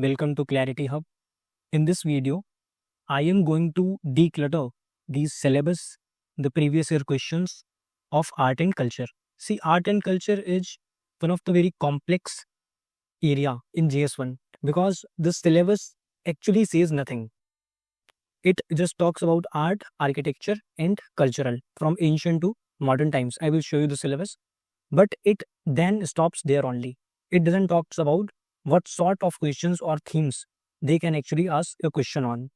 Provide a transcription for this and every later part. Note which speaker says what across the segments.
Speaker 1: welcome to Clarity Hub. In this video, I am going to declutter these syllabus, the previous year questions of art and culture. See, art and culture is one of the very complex area in JS1 because the syllabus actually says nothing. It just talks about art, architecture and cultural from ancient to modern times. I will show you the syllabus, but it then stops there only. It doesn't talks about what sort of questions or themes they can actually ask a question on.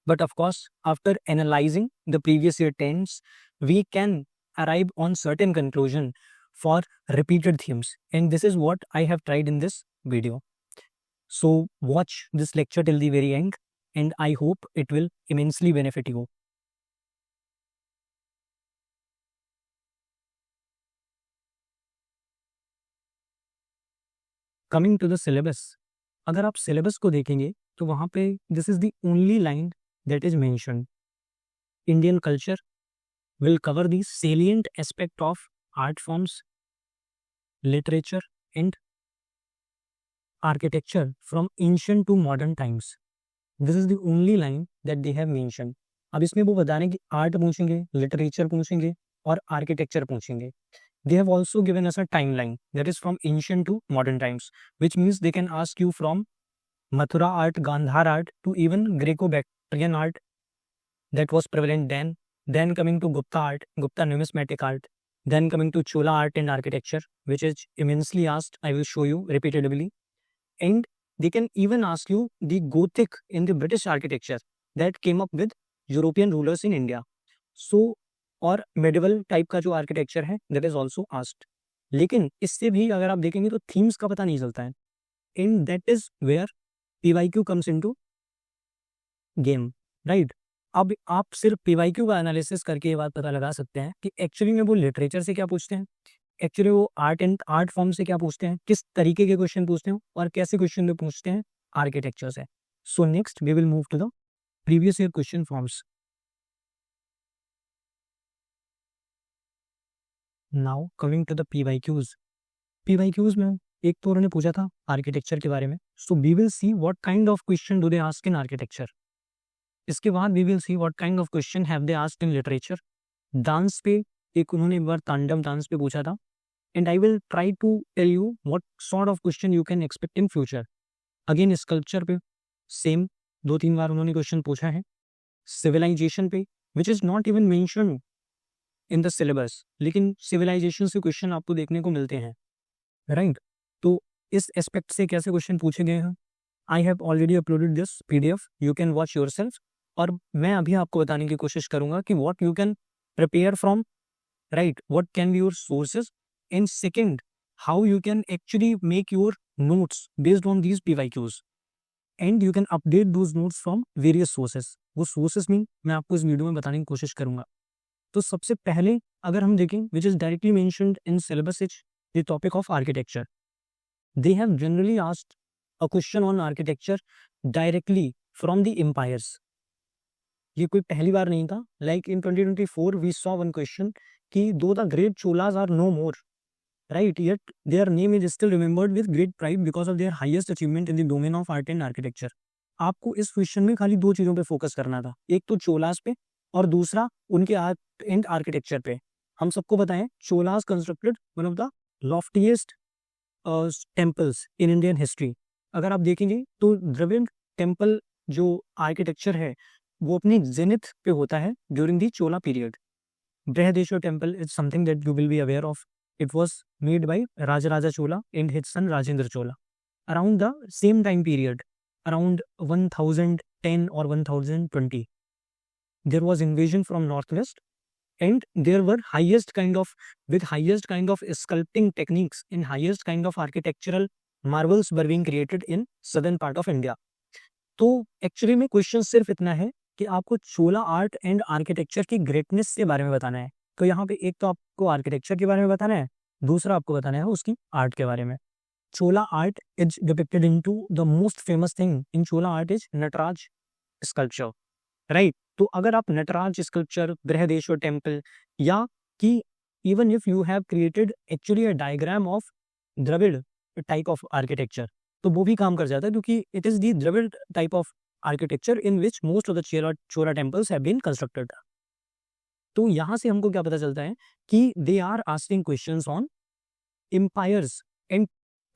Speaker 1: But of course, after analyzing the previous year trends, we can arrive on certain conclusion for repeated themes. And this is what I have tried in this video. So watch this lecture till the very end and I hope it will immensely benefit you. Coming to the syllabus, अगर आप syllabus को देखेंगे तो वहाँ पे this is the only line that is mentioned. Indian culture will cover the salient aspect of art forms, literature and architecture from ancient to modern times. This is the only line that they have mentioned. अब इसमें वो बता रहे हैं कि art पूछेंगे, literature पूछेंगे और आर्किटेक्चर पूछेंगे. They have also given us a timeline that is from ancient to modern times, which means they can ask you from Mathura art, Gandhar art to even Greco-Bactrian art that was prevalent then coming to Gupta art, Gupta numismatic art, then coming to Chola art and architecture, which is immensely asked. I will show you repeatedly. And they can even ask you the Gothic in the British architecture that came up with European rulers in India. So और medieval type का जो architecture है that is also asked. लेकिन इससे भी अगर आप देखेंगे तो थीम्स का पता नहीं चलता है. And that is where PYQ comes into game, right. अब आप सिर्फ पीवाईक्यू का एनालिसिस करके ये बात पता लगा सकते हैं कि एक्चुअली में वो लिटरेचर से क्या पूछते हैं, एक्चुअली वो आर्ट फॉर्म से क्या पूछते हैं, किस तरीके के क्वेश्चन पूछते हैं और कैसे क्वेश्चन में पूछते हैं आर्किटेक्चर से. So next we will move to the previous year question forms. Now coming to the PYQs में एक तो उन्होंने पूछा था आर्किटेक्चर के बारे में. So we will see what kind of question do they ask in architecture. इसके बाद we will see what kind of question have they asked in literature. Dance पे एक उन्होंने एक बार तांडव डांस पे पूछा था. And I will try to tell you what sort of question you can expect in future. Again sculpture पे same 2-3 बार उन्होंने क्वेश्चन पूछा है. सिविलाइजेशन पे which is not even mentioned in the syllabus, लेकिन सिविलाइजेशन से क्वेश्चन आपको देखने को मिलते हैं, राइट. तो इस एस्पेक्ट से कैसे क्वेश्चन पूछे गए हैं, I have already uploaded this PDF, you can watch yourself. और मैं अभी आपको बताने की कोशिश करूंगा कि what you can prepare from, right, what can be your sources. And second, how you can actually make your notes based on these PYQs and you can update those notes from various sources. वो sources में मैं आपको इस video में बताने की कोशिश करूंगा. तो सबसे पहले अगर हम देखें which is directly mentioned in syllabus is the topic of architecture. They have generally asked a question on architecture directly from the empires. ये कोई पहली बार नहीं था. Like in 2024 we saw one question कि though the great Cholas are no more, right, yet their name is still remembered with great pride because of their highest achievement in the domain of art and architecture. आपको इस question में खाली 2 चीजों पे focus करना था, एक तो चोलास पे और दूसरा उनके आर्ट एंड आर्किटेक्चर पे. हम सबको बताएं Cholas constructed one of the loftiest temples in Indian history. अगर आप देखेंगे तो द्रविड़ टेम्पल जो आर्किटेक्चर है वो अपनी जेनिथ पे होता है during the Chola period. Brihadeshwara temple is something that you will be aware of. It was made by Rajaraja Chola and his son Rajendra Chola around the same time period, around 1010 or 1020. There was invasion from northwest and there were highest kind of sculpting techniques and highest kind of architectural marvels were being created in southern part of India. तो actually में question सिर्फ इतना है कि आपको चोला art and architecture की greatness के बारे में बताना है. तो यहाँ पे एक तो आपको आर्किटेक्चर के बारे में बताना है, दूसरा आपको बताना है उसकी आर्ट के बारे में. Chola art is depicted into the most famous thing in Chola art is Nataraja sculpture, right. तो अगर आप नटराज स्कल्पचर, बृहदेश्वर टेम्पल या कि even if you have created actually a diagram of Dravida type of architecture, तो वो भी काम कर जाता है, क्योंकि it is the Dravida type of architecture in which most of the Chola temples have been constructed. तो यहाँ से हमको क्या पता चलता है कि they are asking questions on empires and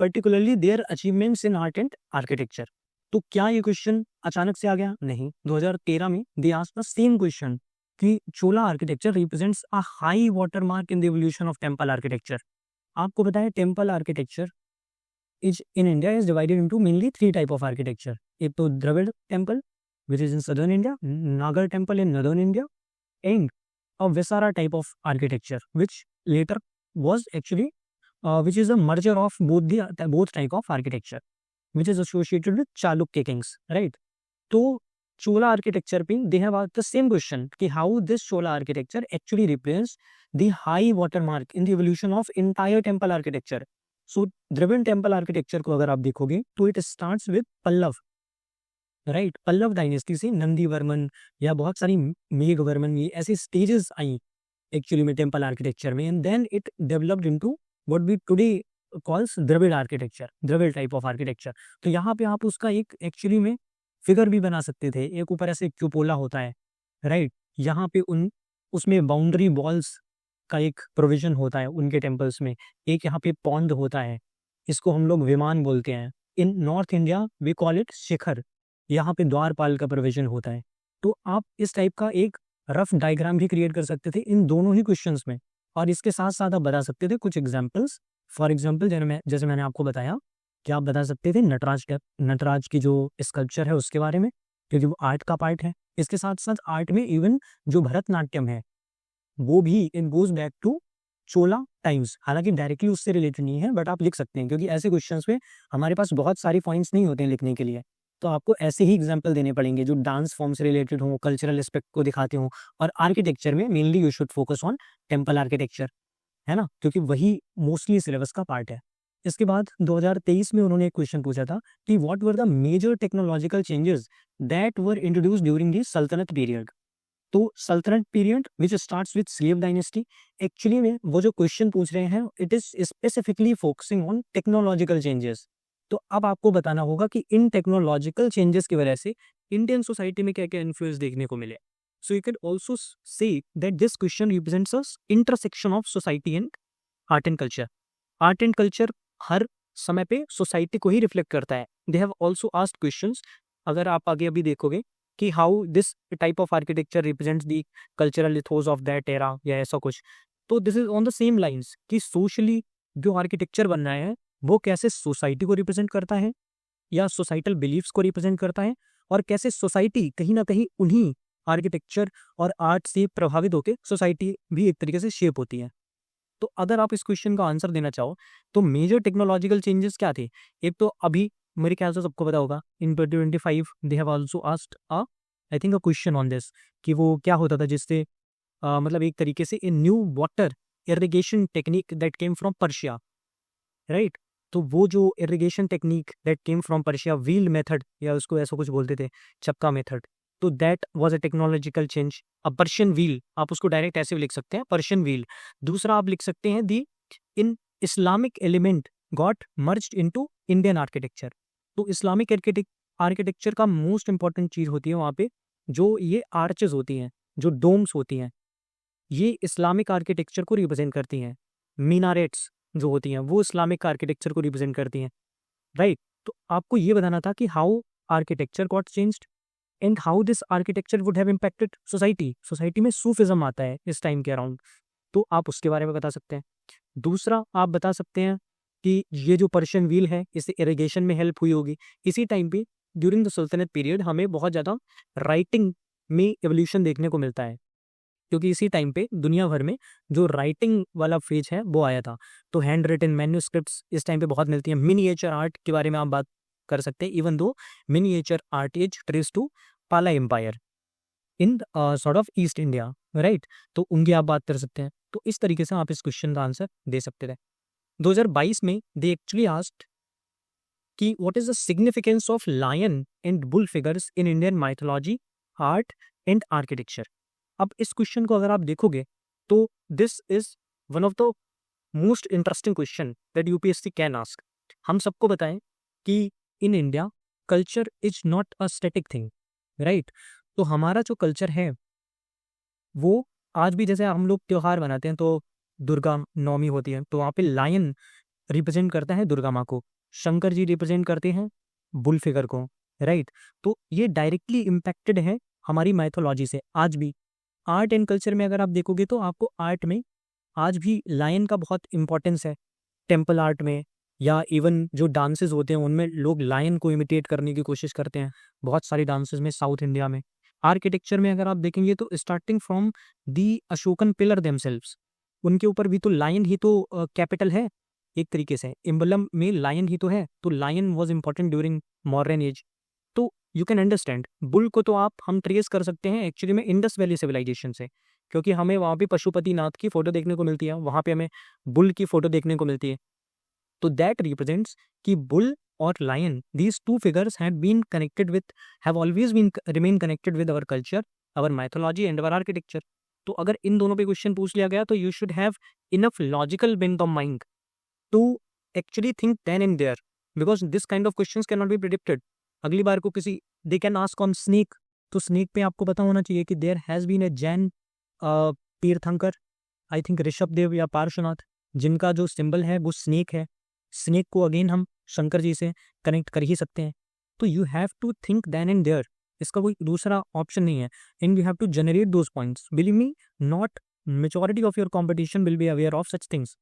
Speaker 1: particularly their achievements in art and architecture. तो क्या ये क्वेश्चन अचानक से आ गया? नहीं, 2013 में they asked the same question कि Chola architecture represents a high watermark in the evolution of temple architecture. आपको पता है temple architecture is in India is divided into mainly 3 type of architecture. एक तो Dravida temple which is in southern India, Nagara temple in northern India, and a Vesara type of architecture, which later was actually which is a merger of both type of architecture, which is associated with Chalukya kings, right? तो Chola architecture पे they have asked the same question कि how this Chola architecture actually represents the high watermark in the evolution of entire temple architecture. So Dravidian temple architecture को अगर आप देखोगे तो it starts with Pallav, right. Pallava dynasty से नंदी वर्मन या बहुत सारी मेघ वर्मन, ये ऐसे स्टेजेस आई एक्चुअली में टेम्पल आर्किटेक्चर में, and then it developed into what we today calls Dravida architecture, Dravida type of architecture. तो यहाँ पे आप उसका एक एक्चुअली में फिगर भी बना सकते थे, एक ऊपर ऐसे क्यूपोला होता है, राइट। यहाँ पे उसमें बाउंड्री वॉल्स का एक प्रोविजन होता है उनके टेम्पल्स में, एक यहाँ पे पौंड होता है, इसको हम लोग विमान बोलते हैं। In north India we call it shikhara, यहाँ पे द्वारपाल का प्रोविजन होता है। तो आप इस टाइप का एक रफ डायग्राम भी क्रिएट कर सकते थे इन दोनों ही क्वेश्चंस में, और इसके साथ साथ आप बता सकते थे कुछ एग्जांपल्स। फॉर एग्जांपल जैसे मैंने आपको बताया कि आप बता सकते थे नटराज की जो स्कल्पचर है उसके बारे में, क्योंकि वो आर्ट का पार्ट है। इसके साथ साथ आर्ट में इवन जो भरतनाट्यम है वो भी it goes back to Chola times, हालांकि डायरेक्टली उससे रिलेटेड नहीं है, बट आप लिख सकते हैं, क्योंकि ऐसे क्वेश्चंस में हमारे पास बहुत सारी पॉइंट्स नहीं होते हैं लिखने के लिए, तो आपको ऐसे ही एग्जाम्पल देने पड़ेंगे जो डांस फॉर्म से रिलेटेड हो, कल्चरल एस्पेक्ट को दिखाते हो। और आर्किटेक्चर में mainly you should focus on temple architecture, है ना, क्योंकि वही मोस्टली सिलेबस का पार्ट है। इसके बाद 2023 में उन्होंने एक क्वेश्चन पूछा था कि what were the major technological changes that were introduced during the Sultanate period. तो Sultanate period which starts with slave dynasty, actually में वो जो क्वेश्चन पूछ रहे हैं it is specifically focusing on technological changes. तो अब आपको बताना होगा कि इन टेक्नोलॉजिकल चेंजेस की वजह से इंडियन सोसाइटी में क्या क्या इन्फ्लुएंस देखने को मिले। So you can also say that this question represents a intersection of society and art and culture. Art and culture हर समय पे सोसाइटी को ही रिफ्लेक्ट करता है। They have also asked questions, अगर आप आगे अभी देखोगे कि how this type of architecture represents the cultural ethos of that era या ऐसा कुछ, तो this is on the same lines कि सोशली जो आर्किटेक्चर बन रहा है वो कैसे सोसाइटी को रिप्रेजेंट करता है या सोसाइटल बिलीफ्स को रिप्रेजेंट करता है, और कैसे सोसाइटी कहीं ना कहीं उन्हीं आर्किटेक्चर और आर्ट से प्रभावित होकर सोसाइटी भी एक तरीके से शेप होती है। तो अगर आप इस क्वेश्चन का आंसर देना चाहो तो मेजर टेक्नोलॉजिकल चेंजेस क्या थे? एक तो अभी मेरे ख्याल से सबको पता होगा इन 2025 they have also asked I think a question on this कि वो क्या होता था जिससे मतलब एक तरीके से in new water irrigation technique that came from Persia, right. तो वो जो irrigation technique that came from Persia, wheel method या उसको ऐसा कुछ बोलते थे, चक्का मेथड, तो that was a technological change. अब पर्शियन व्हील आप उसको डायरेक्ट ऐसे भी लिख सकते हैं, पर्शियन व्हील। दूसरा आप लिख सकते हैं the in Islamic element got merged into Indian architecture. तो इस्लामिक आर्किटेक्चर का मोस्ट इंपॉर्टेंट चीज होती है वहाँ पे जो ये आर्चेस होती हैं, जो डोम्स होती हैं, ये इस्लामिक आर्किटेक्चर को रिप्रेजेंट करती हैं। मीनारेट्स जो होती हैं वो इस्लामिक आर्किटेक्चर को रिप्रेजेंट करती हैं, राइट। तो आपको ये बताना था कि how architecture got changed and how this architecture would have impacted society. Society में सूफिज्म आता है इस टाइम के अराउंड, तो आप उसके बारे में बता सकते हैं। दूसरा आप बता सकते हैं कि ये जो पर्शियन व्हील है इससे इरिगेशन में हेल्प हुई होगी। इसी टाइम पे ड्यूरिंग द सुल्तनत पीरियड हमें बहुत ज़्यादा राइटिंग में एवोल्यूशन देखने को मिलता है, क्योंकि इसी टाइम पे दुनिया भर में जो राइटिंग वाला फेज है वो आया था। तो हैंड रिटन मैन्यूस्क्रिप्ट्स इस टाइम पे बहुत मिलती हैं। मिनिएचर आर्ट के बारे में आप बात कर सकते हैं, even though miniature art is trace to Pala empire in sort of east India, right. तो उनकी आप बात कर सकते हैं। तो इस तरीके से आप इस क्वेश्चन का आंसर दे सकते थे। 2022 में दे एक्चुअली आस्क्ड कि what is the significance of lion and bull figures in Indian mythology, art and architecture. अब इस क्वेश्चन को अगर आप देखोगे तो this is one of the most interesting question that UPSC can ask. हम सबको बताएं कि in India culture is not a static thing, right. तो हमारा जो कल्चर है वो आज भी, जैसे हम लोग त्योहार मनाते हैं तो दुर्गा नवमी होती है, तो वहाँ पे लायन रिप्रेजेंट करता है दुर्गा माँ को, शंकर जी रिप्रेजेंट करते हैं बुल फिगर को, राइट। तो ये डायरेक्टली इम्पैक्टेड है हमारी माइथोलॉजी से। आज भी आर्ट एंड कल्चर में अगर आप देखोगे तो आपको आर्ट में आज भी लायन का बहुत इंपॉर्टेंस है। टेम्पल आर्ट में या इवन जो डांसेस होते हैं उनमें लोग लायन को इमिटेट करने की कोशिश करते हैं, बहुत सारी डांसेस में साउथ इंडिया में। आर्किटेक्चर में अगर आप देखेंगे तो starting from the Ashokan pillar themselves, उनके ऊपर भी तो लायन ही तो कैपिटल है, एक तरीके से एम्बलम में लायन ही तो है। तो lion was important during modern age. तो यू कैन अंडरस्टैंड बुल को तो हम ट्रेस कर सकते हैं एक्चुअली में इंडस वैली सिविलाइजेशन से, क्योंकि हमें वहाँ पे पशुपतिनाथ की फोटो देखने को मिलती है, वहाँ पे हमें बुल की फोटो देखने को मिलती है। तो दैट रिप्रेजेंट्स कि बुल और lion, these two figures have always been remain connected with our culture, our mythology and our architecture. तो अगर इन दोनों पे क्वेश्चन पूछ लिया गया तो you should have enough logical bent of mind to actually think then and there, because this kind of questions can not be predicted. अगली बार को किसी they can ask on snake, तो स्नेक पे आपको पता होना चाहिए कि there has been a Jain Tirthankar, I think Rishabh Dev या पार्श्वनाथ, जिनका जो सिंबल है वो स्नेक है। स्नेक को अगेन हम शंकर जी से कनेक्ट कर ही सकते हैं। तो you have to think then and there, इसका कोई दूसरा ऑप्शन नहीं है। And you have to generate those points. Believe me, not majority of your competition will be aware of such things.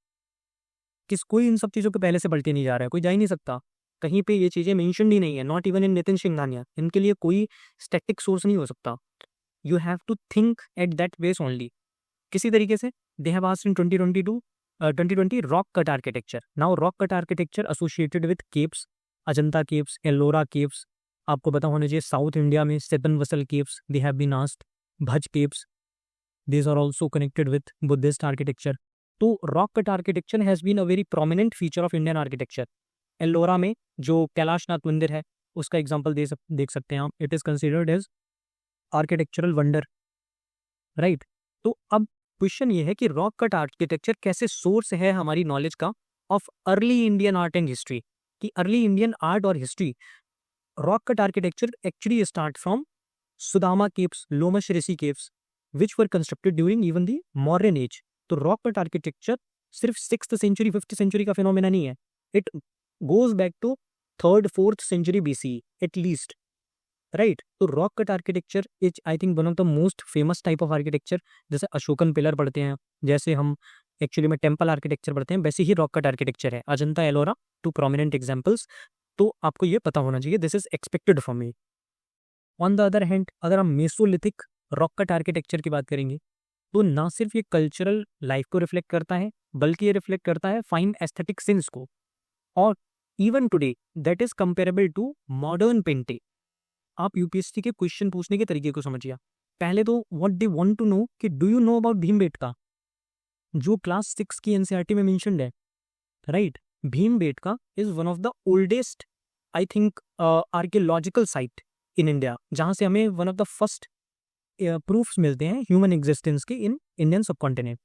Speaker 1: कोई इन सब चीज़ों के पहले से पढ़ के नहीं जा रहा है, कोई जा ही नहीं सकता, कहीं पे ये चीज़ें मेंशन ही नहीं है, not even in Nitin Singhania. इनके लिए कोई स्टैटिक सोर्स नहीं हो सकता। You have to think at that base only. किसी तरीके से they have asked in 2020 rock cut architecture. Now rock cut architecture associated with caves, Ajanta caves, Ellora caves, आपको पता होना चाहिए साउथ इंडिया में Sittanavasal caves, they have been asked, Bhaja caves, these are also connected with Buddhist architecture. तो rock cut architecture has been a very prominent feature of Indian architecture. Ellora में जो कैलाशनाथ मंदिर है उसका एग्जांपल देख सकते हैं आप। It is considered as architectural wonder, right. तो अब क्वेश्चन ये है कि रॉक कट आर्किटेक्चर कैसे सोर्स है हमारी नॉलेज का of early Indian art and history, कि अर्ली इंडियन आर्ट और history. Rock cut architecture actually start from Sudama caves, Lomas Rishi caves, which were constructed during even the modern age. तो rock cut architecture सिर्फ 6th century 5th century का phenomena नहीं है, it goes back to 3rd 4th century BCE at least, right. तो rock cut architecture is I think one of the most famous type of architecture. जैसे Ashokan pillar पढ़ते हैं, जैसे हम actually में टेम्पल आर्किटेक्चर पढ़ते हैं, वैसे ही रॉक कट आर्किटेक्चर है। Ajanta, Ellora, to prominent examples. तो आपको ये पता होना चाहिए, this is expected from me. On the other hand अगर हम मेसोलिथिक रॉक कट आर्किटेक्चर की बात करेंगे तो ना सिर्फ ये कल्चरल लाइफ को रिफ्लेक्ट करता है, बल्कि ये रिफ्लेक्ट करता है फाइन एस्थेटिक सेंस को। और even today that is comparable to modern painting. आप यूपीएससी के क्वेश्चन पूछने के तरीके को समझिए। पहले तो what they want to know कि do you know about Bhimbetka, जो क्लास 6 की एनसीईआरटी में मेंशन्ड है, right. Bhimbetka is one of the oldest I think archaeological site in India, जहां से हमें one of the first proofs मिलते हैं ह्यूमन एग्जिस्टेंस के इन इंडियन सबकॉन्टिनेंट।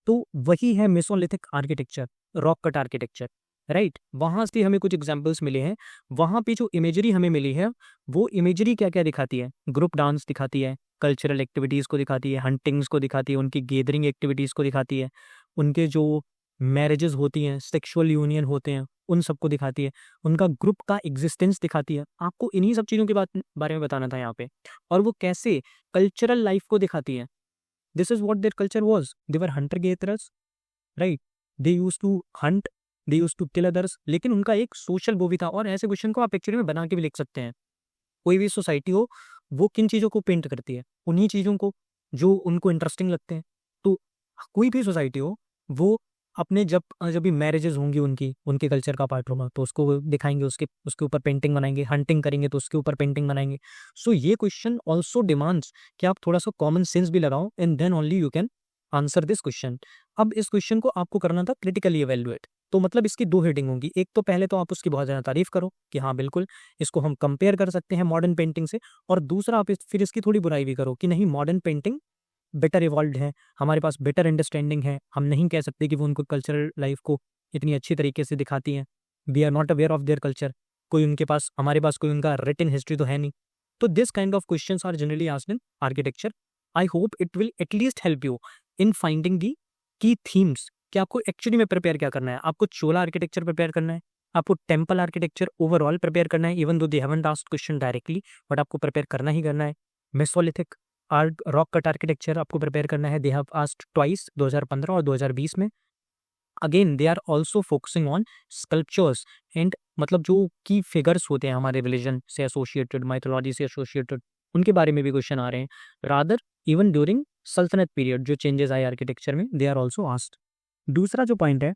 Speaker 1: तो वही है Mesolithic architecture, rock cut architecture, right. वहाँ से हमें कुछ एग्जाम्पल्स मिले हैं। वहाँ पे जो इमेजरी हमें मिली है वो इमेजरी क्या क्या दिखाती है? ग्रुप डांस दिखाती है, कल्चरल एक्टिविटीज़ को दिखाती है, हंटिंग्स को दिखाती है, उनकी गैदरिंग एक्टिविटीज़ को दिखाती है, उनके जो मैरिजेस होती हैं, सेक्सुअल यूनियन होते हैं, उन सबको दिखाती है, उनका ग्रुप का एग्जिस्टेंस दिखाती है। आपको इन्हीं सब चीज़ों के बारे में बताना था यहाँ पे। और वो कैसे कल्चरल लाइफ को दिखाती है। This is what their culture was. They were hunter gatherers, right. They use to hunt, they use to kill others, लेकिन उनका एक सोशल वो भी था। और ऐसे क्वेश्चन को आप एक्चुअली में बना के भी लिख सकते हैं। कोई भी सोसाइटी हो वो किन चीज़ों को पेंट करती है? उन्हीं चीज़ों को जो उनको इंटरेस्टिंग लगते हैं। तो कोई भी सोसाइटी हो वो अपने जब भी मैरिजेस होंगी उनके कल्चर का पार्ट होगा तो उसको दिखाएंगे, उसके ऊपर पेंटिंग बनाएंगे, हंटिंग करेंगे तो उसके ऊपर पेंटिंग बनाएंगे। सो ये क्वेश्चन ऑल्सो डिमांड्स कि आप थोड़ा सा कॉमन सेंस भी लगाओ and then only you can answer this question. अब इस क्वेश्चन को आपको करना था क्रिटिकली इवेल्युएट। तो मतलब इसकी दो हेडिंग होंगी। एक तो पहले तो आप उसकी बहुत ज़्यादा तारीफ करो कि हाँ बिल्कुल इसको हम कंपेयर कर सकते हैं मॉडर्न पेंटिंग से, और दूसरा आप फिर इसकी थोड़ी बुराई भी करो कि नहीं मॉडर्न पेंटिंग बेटर इवॉल्व है, हमारे पास बेटर अंडरस्टैंडिंग है, हम नहीं कह सकते कि वो उनको कल्चरल लाइफ को इतनी अच्छी तरीके से दिखाती हैं। We are not aware of their culture. कोई उनके पास, हमारे पास कोई उनका रिटन हिस्ट्री तो है नहीं। तो this kind of questions are generally asked in architecture. I hope it will at least help you in finding the key themes कि आपको एक्चुअली में प्रिपेयर क्या करना है। आपको चोला आर्किटेक्चर प्रिपेयर करना है, आपको टेम्पल आर्किटेक्चर ओवरऑल प्रिपेयर करना है, even though they haven't asked question directly, but आपको प्रिपेयर करना ही करना है। Mesolithic art rock cut architecture आपको प्रिपेयर करना है, दे हैव आस्क्ड ट्वाइस 2015 और 2020 में। Again they are also focusing on sculptures and मतलब जो की फिगर्स होते हैं हमारे रिलीजन से एसोसिएटेड, माइथोलॉजी से एसोसिएटेड, उनके बारे में भी क्वेश्चन आ रहे हैं। रादर इवन ड्यूरिंग सल्तनत पीरियड जो चेंजेस आए आर्किटेक्चर में, दे आर ऑल्सो आस्क्ड। दूसरा जो पॉइंट है